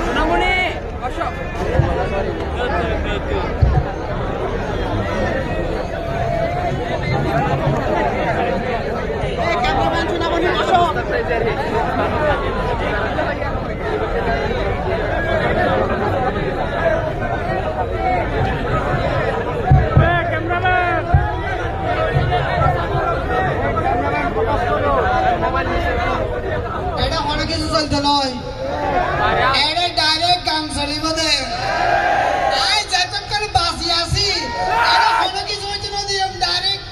সোনামণি আসো। ক্যামেরাম্যান সোনামণি আসো। এটা অনেক কিছু চলতে নয়, এটা ডাইরেক্ট গান চলিব দে। আই যতক্ষণ বাঁচি আছি এটা অনেক কিছু হচ্ছে না দিয়ে ডাইরেক্ট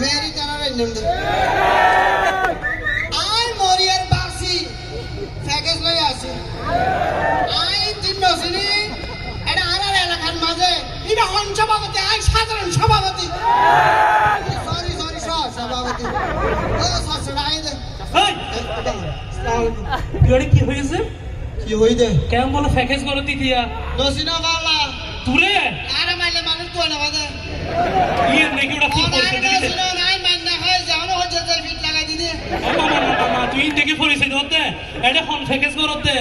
মেরি কানার নাম দে। আই মরিয়ার বাঁচি প্যাকেজ লই আছি। আই তিন নছিনি এটা আর এলাকার মাঝে এটা হন সভাপতি, আই সাধারণ সভাপতি। সরি সরি সভাপতি ও সসড়া আই দে। কি হয়েছে? কি হই দে কেমন বলো প্যাকেজ করে দিয়া নছিনা বালা তুরে আরে মাইলে মানুষ তো না বাদে ইয়ে নাকি ওটা কি করছে দিতে নাই মান না হয় যাওনো হচ্ছে যে ফিট লাগাই দিনে মামা তুই দেখে পড়িছিস হতে এটা হন প্যাকেজ করতে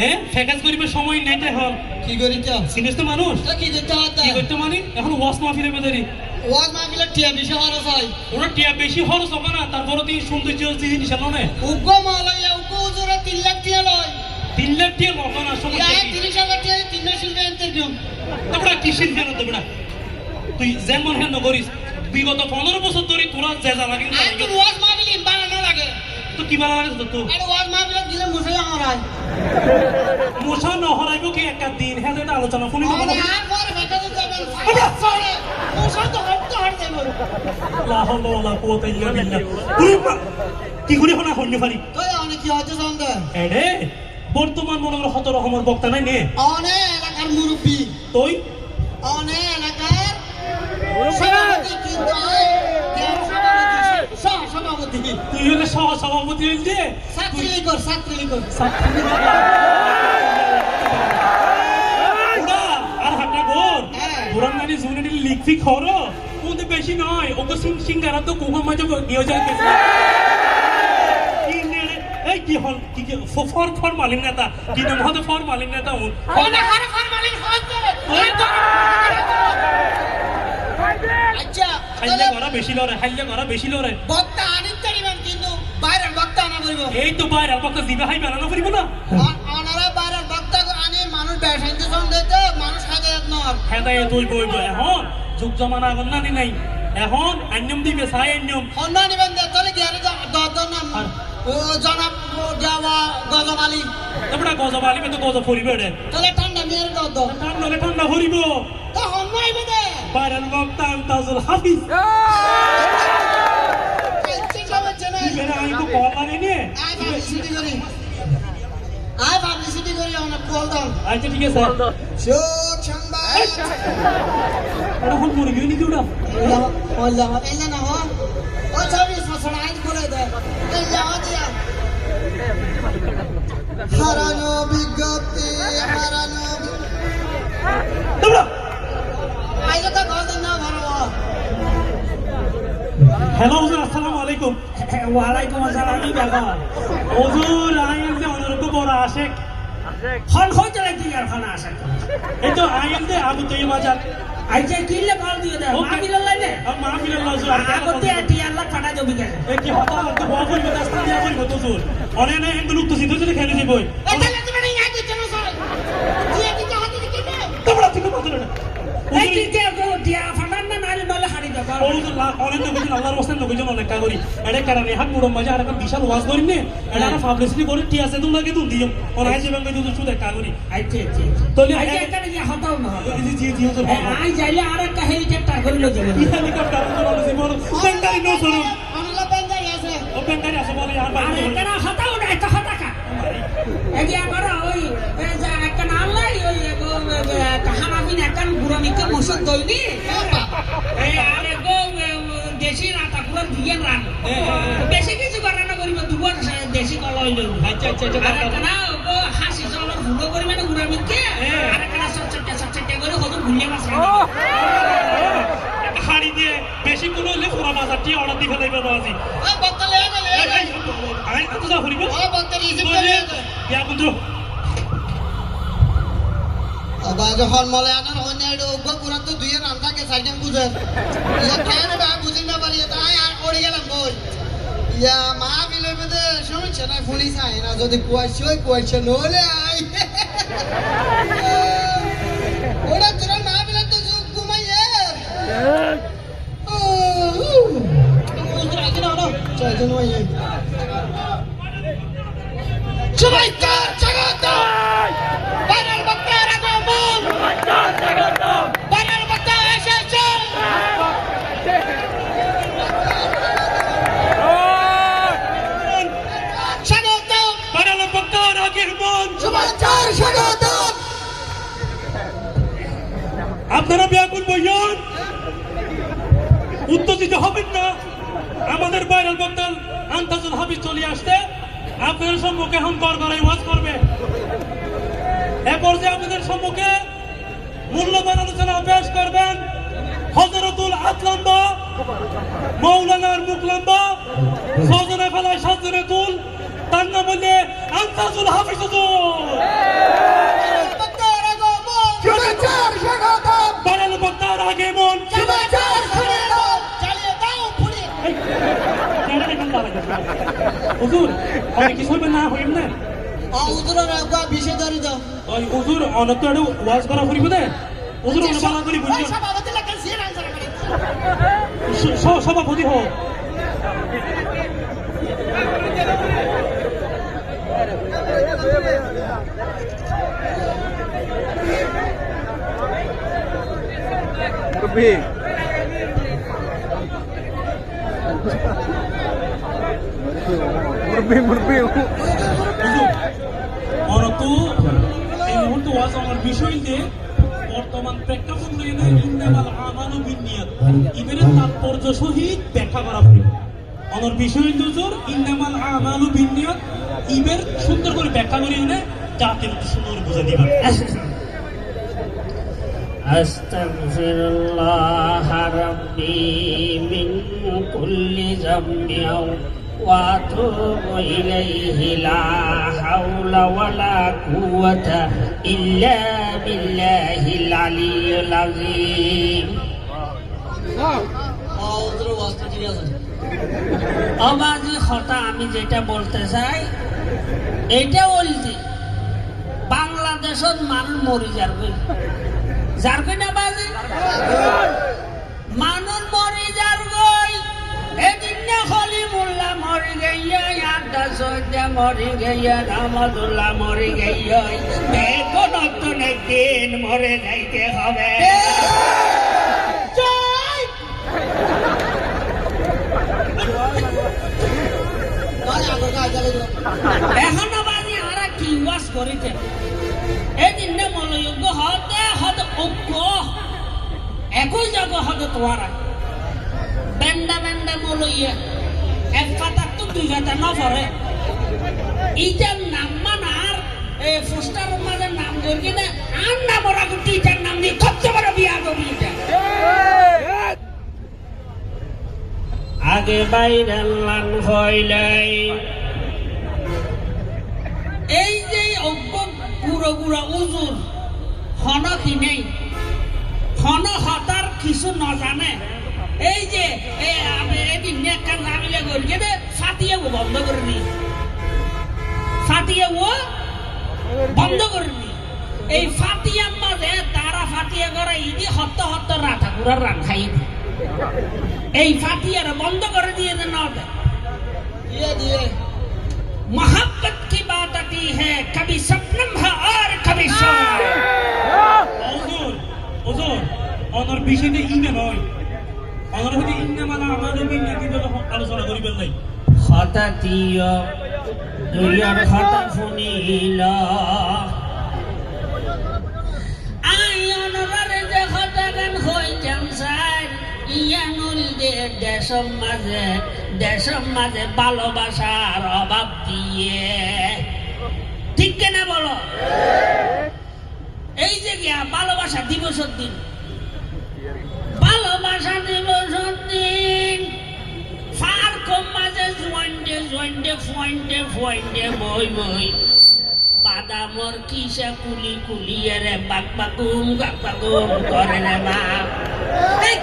হ্যাঁ প্যাকেজ করিবে সময় নেতে হল কি করিতে চিনিস তো মানুষ তো কি করতে হতে কি করতে মানে এখন ওয়াশ মাহফিলে বেদারি ওয়াজ মাহফিলে টিয়া বেশি খরচ হয় ওরা টিয়া বেশি খরচ হবে না তারপরে তুই সৌন্দর্য জিনিস আনো উগ্র মালয়া উগ্র উজুরে 3 লাখ টিয়া লয় 3 লাখ টিয়া লব না সময় ইয়া 30,000 টিয়া 3 মাস শিখবে ইন্টারভিউ তোমরা কিসের ফেরত দেবে না তুই যেমন হেন করিস বিগত 15 বছর ধরে তোরা যে যা লাগে আর তো ওয়াজ মাহফিলে বানানো লাগে তো কি ভালো লাগে তো আর ওয়াজ মাহফিলে দিলে মুসে আমারাই মোশা ন হরাইব কি একটা দিন হ্যাঁ এটা আলোচনা শুনি আর পরে বেটা তো যাবেন সরে মুসে তো হট দেব লা হাওলা ওয়ালা কুওয়াতা ইল্লা বিল্লাহ কি করি হনা হন্নি পারি তো অনেক কি হচ্ছে সন্দেহ এডে বর্তমান মনে করো হত রকমের বক্তা নাই নে অনেক এলাকার মুরব্বী তুই অনেক এলাকার সভাপতি কিন্তু সভাপতি তুই হলে সহ সভাপতি হইছে ছাত্রী কর ওরা আর হাটা গোর হ্যাঁ। ওরা মানে জুনিটি লিখছি খরো কোনতে বেশি নয় ওকে সিঙ্গারা তো কোকো মাঝে নিয়ে যায় এই কি হল কি ফর মালিক নেতা কি নাম হতে ফর মালিক নেতা ও অনেক হারে ফরমালিন হচ্ছে আচ্ছা হাইলে করা বেশি লরে বক্তা আনিত পারিবেন কিন্তু বাইরের বক্তা আনা করিব এই তো বাইরে বক্তা দিবে হাই বানানো করিব না অনারা বাইরের বক্তা আনি মানুষ ব্যবসায়ী দিতে মানুষ হাজার নর হেদায়ে তুই বইব এখন যুগ জমানা আগন না নাই এখন আইনম দিবে সাই আইনম অন্য নিবেন তাহলে গিয়ারে দর নাম ও জনাব যাওয়া গজবালি তোমরা গজব আলিবে তো গজব পরিবে রে তাহলে ঠান্ডা মেয়ের দর ঠান্ডা পরিব তো অন্য আইবে দে বাইরের বক্তা তাজুল হাফিজ মেরে আমি তো কল লাগে নে পাবলিসিটি করি অনেক কল দাও আচ্ছা ঠিক আছে শোক সংবাদ এটা হল মরে গিয়ে নিদি ওটা এলে না হো ও ছবি সসড় আইন করে দে এই যাওয়া দিয়া হারানো বিজ্ঞপ্তি হারানো তোমরা আইলে তো গজ না ভালো হ্যালো হুজুর আসসালামু আলাইকুম ওয়ালাইকুম আসসালাম দেখো হুজুর আইন যে অনুরূপ বড় আশেক ফোন হইতে লাগি আর ফোন আসে এই তো আইন যে আবু তৈব বাজার আইছে কিলে কল দিয়ে দে মা দিলে লাইনে মা মিলে লজু আগতে আটি আল্লাহ ফাটা জমি গেছে এই কি হতা তো বড় কইবে রাস্তা দিয়া কইবে তো হুজুর অনে না এন্ড লুক তো সিধু সিধু খেলে যাবই তাহলে তুমি না আগে কেন স্যার দিয়ে দিতে হাতে দিতে তোমরা ঠিক কথা না এই কি কে দিয়া ফাটান না নালে নলে হাড়ি দে হুজুর লা অনে তো কিছু আল্লাহর ওয়াস্তে নকে জন অনেক করি এটা কারণে হাত মুড়ো মাঝে আর একটা বিশাল ওয়াজ করি নে এটা না পাবলিসিটি করে টি আছে তুমি লাগে তুমি দিও অনে আইছে ব্যাংকে যদি সুদ একটা করি আইছে তাহলে আইছে এখানে কি হতাও না জি জি হুজুর আই যাইলে আর একটা হেলিকপ্টার করে লয়ে যাবে হেলিকপ্টার হুজুর আছে বড় বেঙ্গারি নো সরু অনলা বেঙ্গারি আছে ও বেঙ্গারি আছে বলে আর আর বাইরে এখানে হতাও না একটা হতাকা এই যে আমরা ওই একটা নাম লাই ওই কাহানাবিন একটা বুড়ামিকে মসজিদ দইনি এই আরে গো দেশি রাতা পুরো দিয়ে রান বেশি কিছু করানো করিব দুবার দেশি কল হইল আচ্ছা আচ্ছা আচ্ছা আর একটা না ও হাসি চলার ভুলো করিবে না বুড়ামিকে আর একটা সচ্চটে করে কত ভুলিয়ে মাছ হাড়ি দিয়ে বেশি কোনো হলে পুরা বাজারটি অর্ডার দিয়ে ফেলাইবে বাজি ও বতলে গেলে আই কত যা করিব ও বক্তা রিসিভ করে ইয়া বন্ধু আবা যখন মলে আনার হইনা এডো উগ্র পুরা তো দুইয়ের নাম থাকে সাইডেন বুঝে ইয়া কেন বা বুঝিন না পারি তাই আর পড়ে গেলাম বই ইয়া মা বিলে বেদে শুনছে না পুলিশ আয় না যদি কুয়াইছে নলে আই ওরা তোরা না বিলে তো ঘুমাইয়ে চল ওই সবাই কার জগত বানার বক্তা রাগমন বানার বক্তা এসেছে স্বাগত বানাল বক্তা রাগমন সমাচার স্বাগত আপনারা ব্যাকুল বইয়ান উত্তর দিতে হবেন না আমাদের ভাইরাল বক্তা আন্তাজুল হাবিব চলে আসতে আপনাদের সম্মুখে এখন গড়গড়াই ওয়াজ করবে এরপর যে আপনাদের সম্মুখে মূল্যবান আলোচনা পেশ করবেন হযরতুল আতলাম্বা মৌলানার মুকলাম্বা সজনে ফেলায় সাজনে তুল তার নাম হলে আন্তাজুল হাফিজ হুজুর বক্তা রাগমন সমাচার স্বাগত বানাল বক্তা রাগমন সমাচার স্বাগত চালিয়ে দাও পুরি হুজুর অনেক কিছু হইবে না হইম না আউদুরের আগা বিশে ধরে দাও ওই হুজুর অনেক তো ওয়াজ করা করিব না হুজুর অনেক ভালো করে বুঝছো সভাপতি লাগেন সিএন আনসার করে সভাপতি হোক অনত এই মুহূর্তে ওয়াজ আমার বিষয় যে বর্তমান প্রেক্ষাপট লইলে ইন্নামাল আমালু বিন্নিয়াত ইবের তাৎপর্য সহিত ব্যাখ্যা করা হবে আমার বিষয় হুজুর ইন্নামাল আমালু বিন্নিয়াত ইবের সুন্দর করে ব্যাখ্যা করে এনে যাতে সুন্দর বুঝে দিবেন أستغفر الله ربي من كل ذنب وأتوب إليه لا حول ولا قوة إلا بالله العلي العظيم আউদুর ওয়াস্তে ঠিক আছে অবাজি কথা আমি যেটা বলতে চাই এটা বলছি বাংলাদেশত মানুষ মরি যাবে যারবে না বাজে মানুষ মরি যারগই এদিন না খলিমুল্লাহ মরি গইয়া আড্ডা সজ্জা মরি গইয়া রহমতুল্লাহ মরি গইয়া কোন নতুন একদিন মরে যাইতে হবে এখনো বাজি আমরা কি ওয়াজ করিতে এদিন না মলযোগ্য হতে হতে ঐক্য একই জায়গা হতে তোয়ারা বেন্দা বেন্দা মলইয়া এক পাতার তো দুই পাতা না পড়ে ইটার নাম মানার এই পোস্টার মাঝে নাম ধরে কিনা আর নাম ওরা টিচার নাম দিয়ে সবচেয়ে বড় বিয়া করবি এটা আগে বাইরের লান হইলাই এই যে অজ্ঞ পুরো পুরা উজুর হন কি নেই হন হতার কিছু নজানে এই যে এদিন একটা নামিলে করিয়ে দে ফাটিয়ে বন্ধ করে নি ফাটিয়ে ও বন্ধ করে নি এই ফাটিয়ার মাঝে তারা ফাটিয়ে করে ইদি হত্য হত্য রাঠা পুরার রান খাই এই ফাটিয়ার বন্ধ করে দিয়ে দেন দিয়ে দিয়ে मोहब्बत की बात आती है कभी सपनम है और कभी सोना হুজুর হুজুর অনর বিষয়টা ইনে নয় অনর হতে ইন্নামাল আমালু বিন্নিয়াত আলোচনা করিবেন নাই খতাতিয় দুইয়ার খতা ফুনিলা আই অনরারে যে খতা গান হই জামসার ইয়ানুল দে দেশের মাঝে ভালোবাসার অভাব দিয়ে ঠিক কেনা বলো এই যে গিয়া ভালোবাসা দিবসের দিন ভালোবাসা দিবসের দিন ফার কম মাঝে জয়েন্টে পয়েন্টে পয়েন্টে বই বই বাদামর কিসে কুলি কুলিয়ে রে বাগবাগুম করে রে বাপ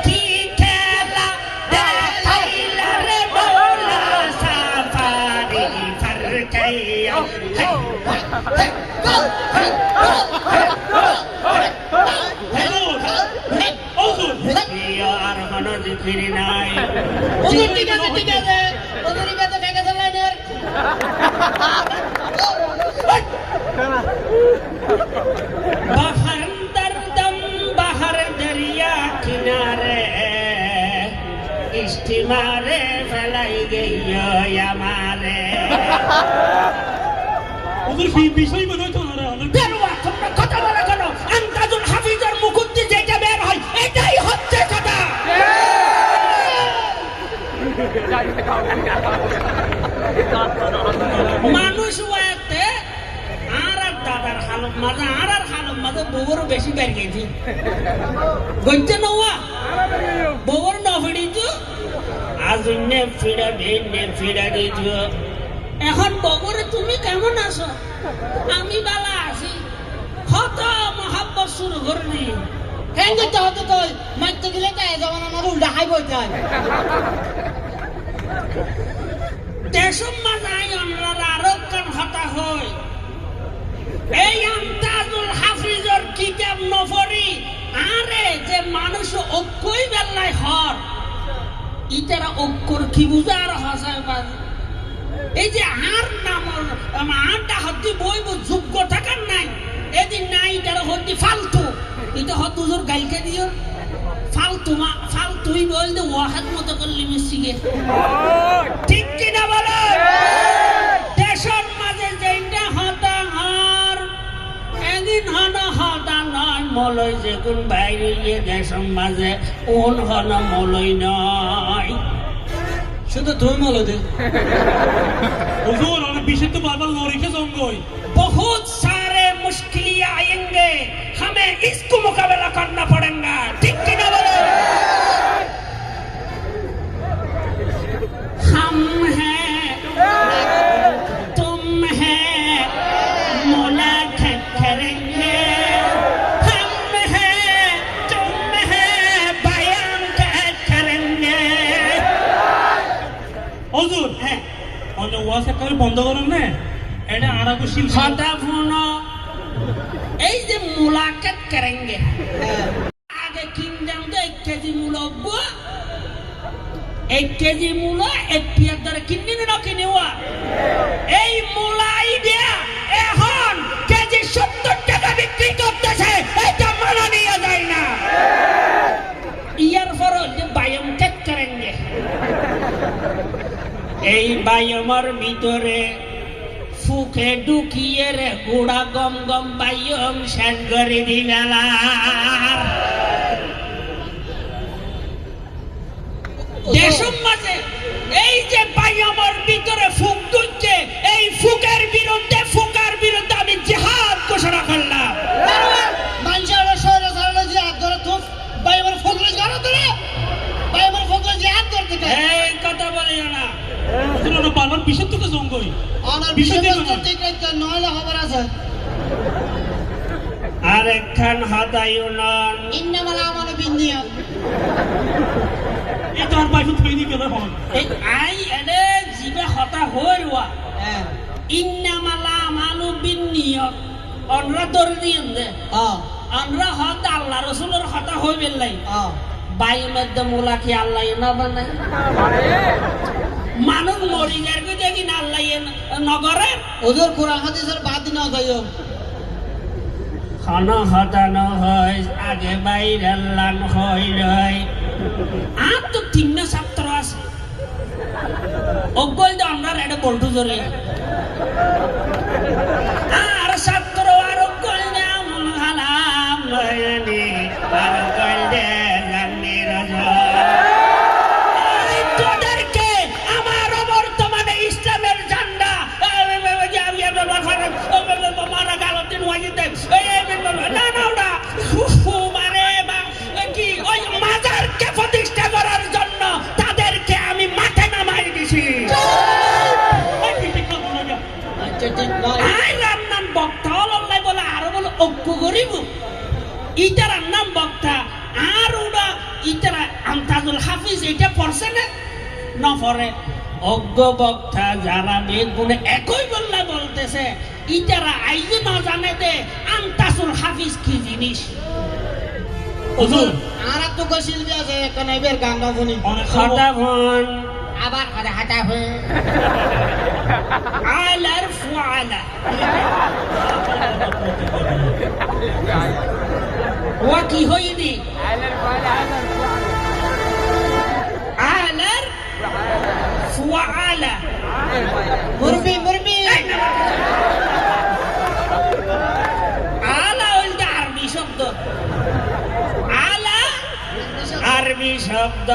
কি খেলা দেখাইলা রে মোলা সাফারি ফারকাইয়া হুজুর আর কোনো দিকিরি নাই হুজুর ঠিক আছে হুজুর ঠিক আছে ফ্যাকেজ লাইনের বাহার দরদম বাহার দরিয়া কিনারে ইস্তিমারে ফেলাই গইयो আমারে হুজুর বিষয় মনে হইতো না রে আমাদের বেরোয়া তোমরা কথা বলে কেন আন্তাজুল হাফিজের মুকুট দিয়ে যেটা বের হয় এটাই হচ্ছে কথা মানুষ ওয়াতে আর দাদার হালম মাঝে আর হালম মাঝে বউর বেশি বের গেছি গইতে নওয়া বউর না ফিরিছু আজ নে ফিরা দিছু এখন বউর তুমি কেমন আছো আমি বালা আছি কত মহাব্বত শুরু করলি কেন করতে হতো তুই মারতে গেলে তাই যেমন আমার উল্টা হাই বইতে হয় দেশম মাঝাই আমরা আরো কান হতা হই এই আন্তাজুল হাফিজর কিতাব নফরি আরে যে মানুষ ঐক্যই বেলায় হর ইতারা ঐক্যর কি বুঝার হাসায় বাজ এই যে আর নাম আরটা হদ্দি বইব যোগ্য থাকার নাই এদিন নাই তারা হদ্দি ফালতু এটা হত হুজুর গাইলকে দিও ফালতুই বলতে ওয়াহাদ মতো করলি মিশিয়ে ঠিক কিনা বলো দেশের মাঝে যেটা হতা হর এদিন হন হতা নয় মলয় যে কোন বাইরে গিয়ে দেশের মাঝে কোন হন মলয় নয় শুধু তুই মলো দে হুজুর অনেক বিষয় তো বারবার লড়িকে জঙ্গই बहुत सारे मुश्किलें आएंगे हमें इसको मुकाबला करना पड़ेगा ठीक कि ना बोलो हम हैं तुम हैं मुलाकात करेंगे हम हैं तुम हैं बयान करेंगे হুজুর हैं অন্য ওয়াজ একটা বন্ধ করুন না এটা আরাকু শিল खाता फोनो এই যে মুলাকাত করেंगे আগে কিনলাম তো 1 কেজি মূলো 1 কেজি মূলো 1 পিয়ার দ্বারা কিনি না কিনিওয়া এই মূলাই দিয়া এখন কেজি 70 টাকা বিক্রি করতেছে এটা মানা নিয়ে যায় না ইয়ার পর যে বায়াম কাট করেंगे এই বায়ামের ভিতরে ফুকে ঢুকিয়ে রে গুড়া গম গম বাইম শেষ করে দিবেলা দেশের মাঝে এই যে বাইমের ভিতরে ফুক ঢুকছে এই ফুকের বিরুদ্ধে আমি জিহাদ ঘোষণা করলাম মানুষের শহরে সারানো যে হাত ধরে তুই ভাই আমার ফোকলে ধরো তোরা ভাই আমার ফোকলে যে হাত ধরতে এই কথা বলিও না হুজুর অনেক বারবার বিষয় তো জঙ্গই আমার বিষয় বিষয় দিয়ে ঠিক রাখতে নইলে খবর আছে আর একখান হদায়ুনন ইন্নামাল আমানু বিন্নিয়াত এই তো আর বাইফুত হয়ে নি গেল হন এই আই এনে জিবে হতা হইওয়া হ্যাঁ ইন্নামালা আমালু বিন্নিয়ত অনরা ধরে দিয়েন দে আমরা হত আল্লাহ রসুলের হতা হইবেন লাই বাইর মধ্যে মোলা কি আল্লাহ না বানাই মানুষ মরি যারকে দেখি না আল্লাহ নগরে ওদের কোরআন হাদিসের বাদ না যাইও খানা হতানো হয় আগে বাইর আল্লাহ হয় নয় আর তো 3 ছাত্র আছে অজ্ঞল তো আমরা এটা বলটু জড়ি আর ছাত্র আর অজ্ঞল নাম হালাম নয়নি আর অজ্ঞল দে জানি রাজা তোদেরকে আমার বর্তমানে ইসলামের ঝান্ডা মারা গালতিন ওয়াজিতে না না ওটা মানে কি ওই মাজারকে প্রতিষ্ঠা করার জন্য তাদেরকে আমি মাঠে নামাই দিছি ঠিক নয় আই রান্নান বক্তা হলাই বলে আরো বলে ঐক্য করিব ইটার নাম বক্তা আর ওরা ইটারা আমতাজুল হাফিজ এটা পড়ছে না পড়ে অজ্ঞ বক্তা যারা বেগুনে একই বললা বলতেছে ইটারা আইজে না জানে দে আমতাজুল হাফিজ কি জিনিস হুজুর আর তো কো শিল্পী আছে এখন এবার গান গাবনি অনেক হঠাভন আবার করে হাঁটা হয়ে আলার ফুআলা ওয়া কি হইনি আলার ফুআলা মুরবি মুরবি আলা ওইটা আরবি শব্দ আলা আরবি শব্দ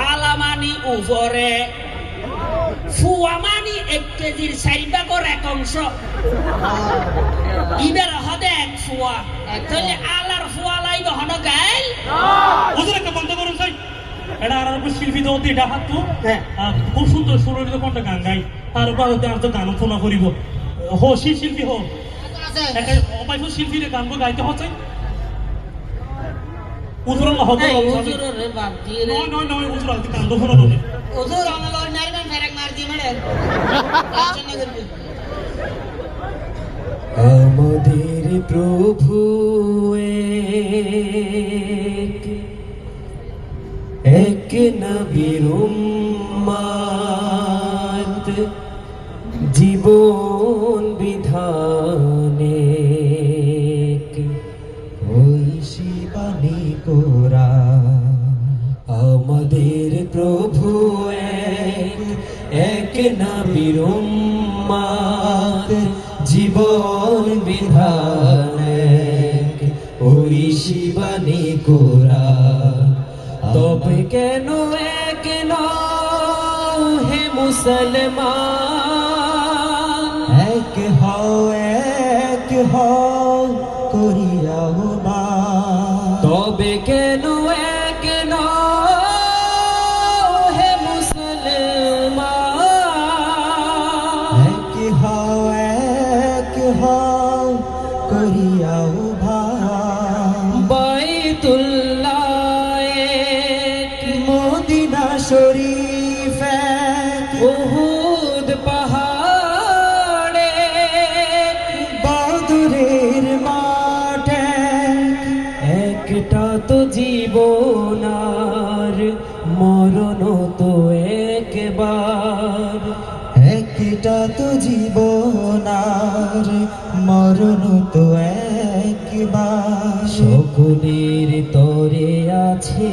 আলা মানি উপরে ফুয়া মানি 1 কেজির 4 ভাগের 1 অংশ ইবের হদে 1 ফুয়া তাহলে আলার ফুয়া লাইব হন গাইল হুজুর একটা বন্ধ করুন ভাই এটা আর উপর শিল্পী তো এটা হাত তো হ্যাঁ। খুব সুন্দর সুরলিত কণ্ঠে গান গাই আর বাদতে আর তো গান শোনা করিব হো শিল্পী হো আছে অপাই শিল্পীরে গান গাইতে হচ্ছে হুজুর আল্লাহ হক হুজুরের বাদ দিয়ে রে নয় নয় নয় হুজুর আলতি গান শোনা হবে হুজুর আমার নারমান ফেরাক মার দি মানে আচ্ছা করবি আমাদের প্রভু এক নবীর উম্মত জীবন বিধানে ঐশীবাণী কোরা আমাদের প্রভু এক নবীর উম্মত জীবন বিধানে ঐশীবাণী কোরা তবে কেন এক হে মুসলমান এক হও করিয়াও না তবে কেন এক হে মুসলমান এক হও করিয়াও বাইতুল্লাহ মদিনা শরীফ উহুদ পাহাড়ে বদরের মাঠে একটা তো জীবনার মরণ তো একবার একটা তো জীবনার মরণ তো একবার সকলের তরে আছে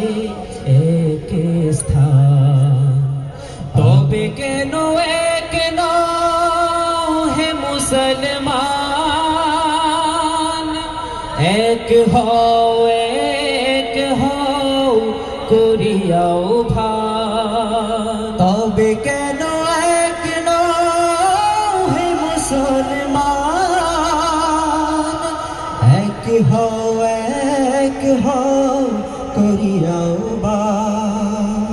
এক স্থান তবে কেন এক হে মুসলমান এক হও করিয়াও ভান তবে কেন এক হে মুসলমান এক হও করিয়াও ভান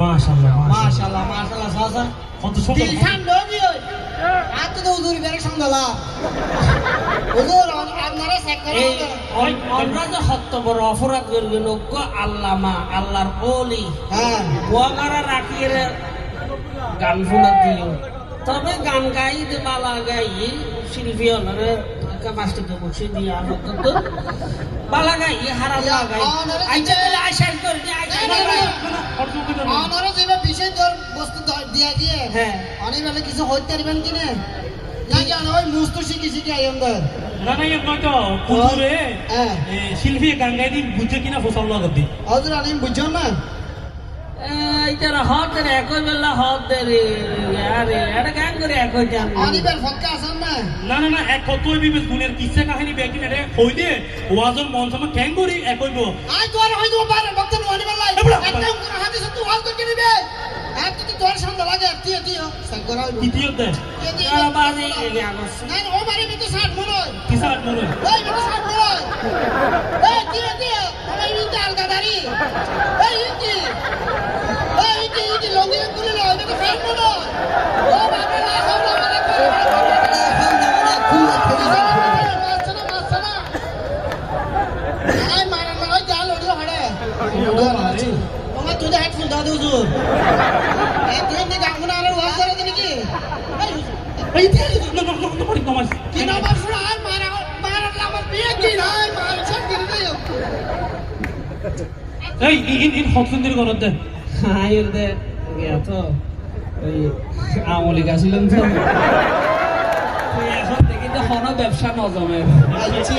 মাশাআল্লাহ মাশাআল্লাহ মাশাআল্লাহ সাসা কত সুন্দর দিল ঠান্ডা দিও আত তো হুজুর বেরে সঙ্গলা হুজুর আপনারা চেক এই করেন আমরা যে হত্য বড় অপরাধ করবেন অজ্ঞ আল্লামা আল্লাহর ওলি হ্যাঁ ওয়াগারা রাখিয়ে গান শোনা দিও তবে গান গাই দে বালা গাই শিল্পী হলরে মাস্টারকে বসে দিয়ে আর তো বালা গাই হারা লাগাই আইতে বলে আশার করে দিয়ে আইতে আপনারা যেটা বিশেষ ধর বস্তু দিয়া দিয়ে হ্যাঁ অনেক বেলা কিছু হইতে পারবেন কিনে না জান ওই মুস্তু শিখি আইন্দার না না এর নয় তো হুজুরে হ্যাঁ শিল্পী গান গাই দি বুঝে কিনা ফসল লাগাতি হুজুর আমি বুঝছো না এইটার হত রে একই বেলা হত দে রে আরে এটা গান করে একই জান অনিবার ফক্কা আছেন না না না না এক কত বিবেক গুণের কিসে কাহিনী বেকি রে হইলে ওয়াজন মন সমা ক্যাং করি একইব আই তোর হইতো পারে বক্তব্য অনিবার লাই একদম কোন হাদিস তুই ওয়াজ করে দিবে এক তো তোর সামনে লাগে দিও সাই করাও দ্বিতীয় দে বাজে এগে আগস না ও মারে তো 60 মনে হয় কিসার মনে এই তো 60 মনে হয় এই দিও আমার ইনতে আলগা দাড়ি এই ইনতে লঙ্গি করে না এটা তো 60 মনে হয় ও বাবা না দে হুজুর তুই কি গাঙ্গুনা আর ওয়াজ করে দিবি কি এই না না না পড়ি নমাজ কি না বাসুর আর মারা মারা আমার বিয়ে কি নাই মার সব করে দিও এই ইন হকসুন্দির করত দে আয়ের দে গিয়া তো ওই আমলি গাছিলাম তো এখন দেখি তো হন ব্যবসা নজমে আচ্ছা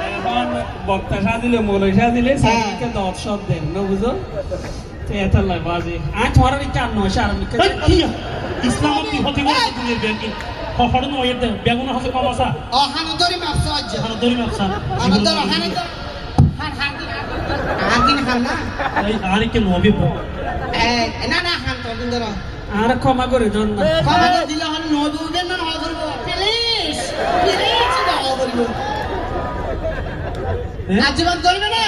এখন বক্তা সাজিলে মৌলই সাজিলে সাজিকে দর্শক দেন না বুঝো তো এত লাই বাজে আজ তোমার ইচ্ছা নয় সার মিকে এই কি ইসলাম কি হতে পারে তুমি ব্যাংকিং হড়ন ওই দে বেগুন হাতে কমাসা হানো দরি মাপসা আজ হানো দরি মাপসা হানো দর হানো দর হান দিন হান না এই আর কি নবী না না হান তো দিন দর আর ক্ষমা করে দেন না কমা দিলে হন নবী উঠবেন না হওয়া করবো প্লিজ প্লিজ হওয়া করবো আজীবন ধরবে না